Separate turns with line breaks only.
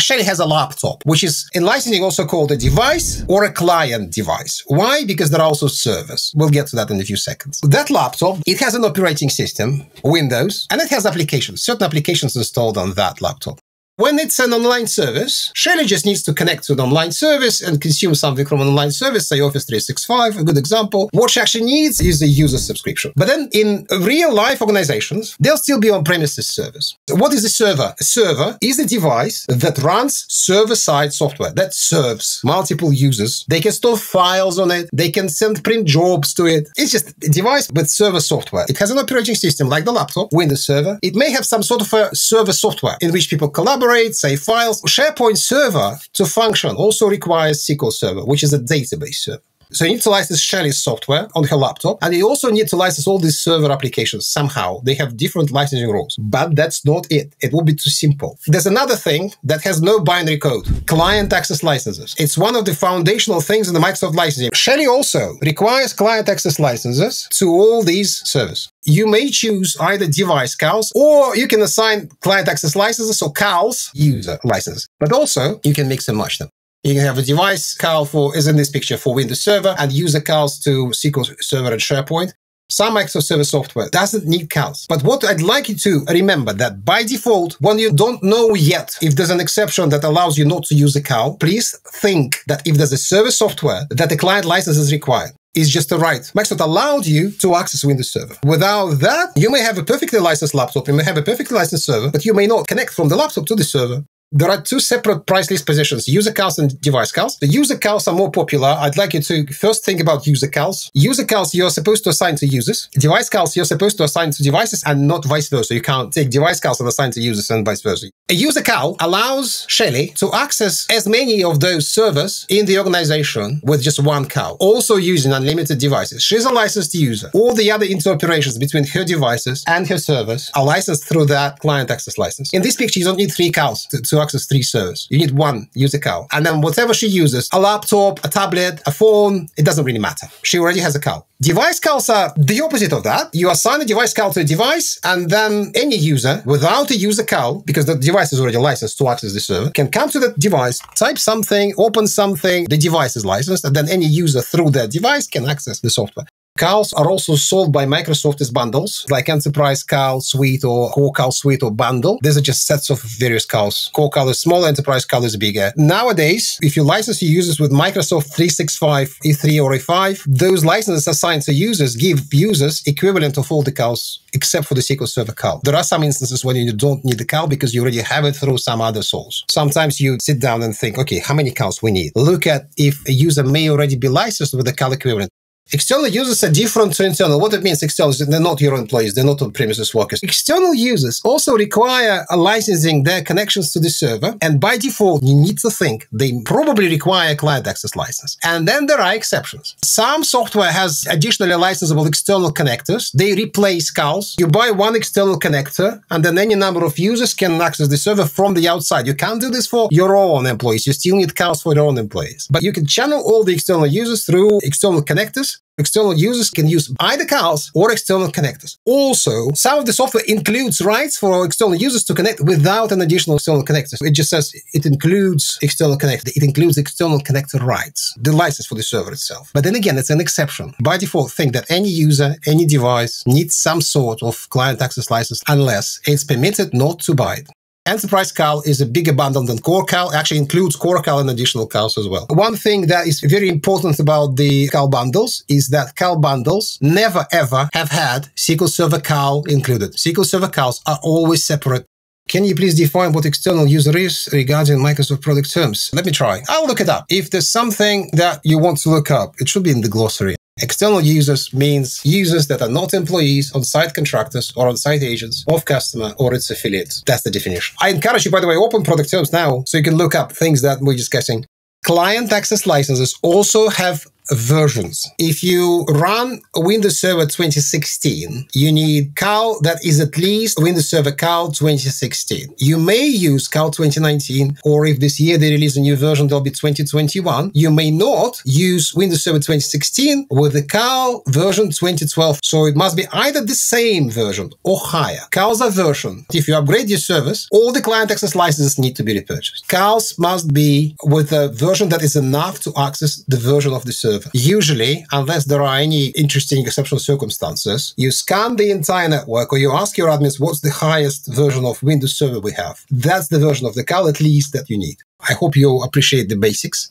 Shelly has a laptop, which is in licensing also called a device or a client device. Why? Because there are also servers. We'll get to that in a few seconds. That laptop, it has an operating system, Windows, and it has applications, certain applications installed on that laptop. When it's an online service, Shelly just needs to connect to an online service and consume something from an online service, say Office 365, a good example. What she actually needs is a user subscription. But then in real-life organizations, there'll still be on-premises servers. What is a server? A server is a device that runs server-side software that serves multiple users. They can store files on it. They can send print jobs to it. It's just a device with server software. It has an operating system like the laptop, Windows Server. It may have some sort of a server software in which people collaborate, save files. SharePoint Server to function also requires SQL Server, which is a database server. So you need to license Shelly's software on her laptop, and you also need to license all these server applications somehow. They have different licensing rules, but that's not it. It will be too simple. There's another thing that has no binary code, client access licenses. It's one of the foundational things in the Microsoft licensing. Shelly also requires client access licenses to all these servers. You may choose either device CALs, or you can assign client access licenses or CALs, user licenses. But also, you can mix and match them. You can have a device CAL for, as in this picture, for Windows Server, and user CALs to SQL Server and SharePoint. Some Microsoft Server software doesn't need CALs. But what I'd like you to remember that by default, when you don't know yet if there's an exception that allows you not to use a CAL, please think that if there's a server software that the client license is required, is just a right. Microsoft allowed you to access Windows Server. Without that, you may have a perfectly licensed laptop, you may have a perfectly licensed server, but you may not connect from the laptop to the server. There are two separate price list positions, user CALs and device CALs. The user CALs are more popular. I'd like you to first think about user CALs. User CALs you're supposed to assign to users. Device CALs you're supposed to assign to devices and not vice versa. You can't take device CALs and assign to users and vice versa. A user CAL allows Shelly to access as many of those servers in the organization with just one CAL, also using unlimited devices. She's a licensed user. All the other interoperations between her devices and her servers are licensed through that client access license. In this picture, you don't need 3 CALs to access 3 servers. You need 1 user CAL. And then whatever she uses, a laptop, a tablet, a phone, it doesn't really matter. She already has a CAL. Device CALs are the opposite of that. You assign a device CAL to a device, and then any user without a user CAL, because the device is already licensed to access the server, can come to the device, type something, open something, the device is licensed, and then any user through that device can access the software. CALs are also sold by Microsoft as bundles, like Enterprise CAL Suite or Core CAL Suite or Bundle. These are just sets of various CALs. Core CAL is smaller, Enterprise CAL is bigger. Nowadays, if you license your users with Microsoft 365, E3 or E5, those licenses assigned to users give users equivalent of all the CALs except for the SQL Server CAL. There are some instances when you don't need the CAL because you already have it through some other source. Sometimes you sit down and think, okay, how many CALs we need? Look at if a user may already be licensed with the CAL equivalent. External users are different to internal. What it means, external is they're not your employees, they're not on-premises workers. External users also require licensing their connections to the server, and by default, you need to think they probably require a client access license. And then there are exceptions. Some software has additionally licensable external connectors. They replace CALs. You buy one external connector, and then any number of users can access the server from the outside. You can't do this for your own employees. You still need CALs for your own employees. But you can channel all the external users through external connectors. External users can use either CALs or external connectors. Also, some of the software includes rights for external users to connect without an additional external connector. It just says it includes external connector. It includes external connector rights, the license for the server itself. But then again, it's an exception. By default, think that any user, any device needs some sort of client access license unless it's permitted not to buy it. Enterprise CAL is a bigger bundle than Core CAL, actually includes Core CAL and additional CALs as well. One thing that is very important about the CAL bundles is that CAL bundles never ever have had SQL Server CAL included. SQL Server CALs are always separate. Can you please define what external user is regarding Microsoft product terms? Let me try. I'll look it up. If there's something that you want to look up, it should be in the glossary. External users means users that are not employees, on-site contractors, or on-site agents of customer or its affiliates. That's the definition. I encourage you, by the way, open product terms now so you can look up things that we're discussing. Client access licenses also have versions. If you run Windows Server 2016, you need CAL that is at least Windows Server CAL 2016. You may use CAL 2019, or if this year they release a new version, there'll be 2021. You may not use Windows Server 2016 with the CAL version 2012. So it must be either the same version or higher. CALs are version. If you upgrade your service, all the client access licenses need to be repurchased. CALs must be with a version that is enough to access the version of the server. Usually, unless there are any interesting exceptional circumstances, you scan the entire network or you ask your admins what's the highest version of Windows Server we have. That's the version of the CAL at least that you need. I hope you appreciate the basics.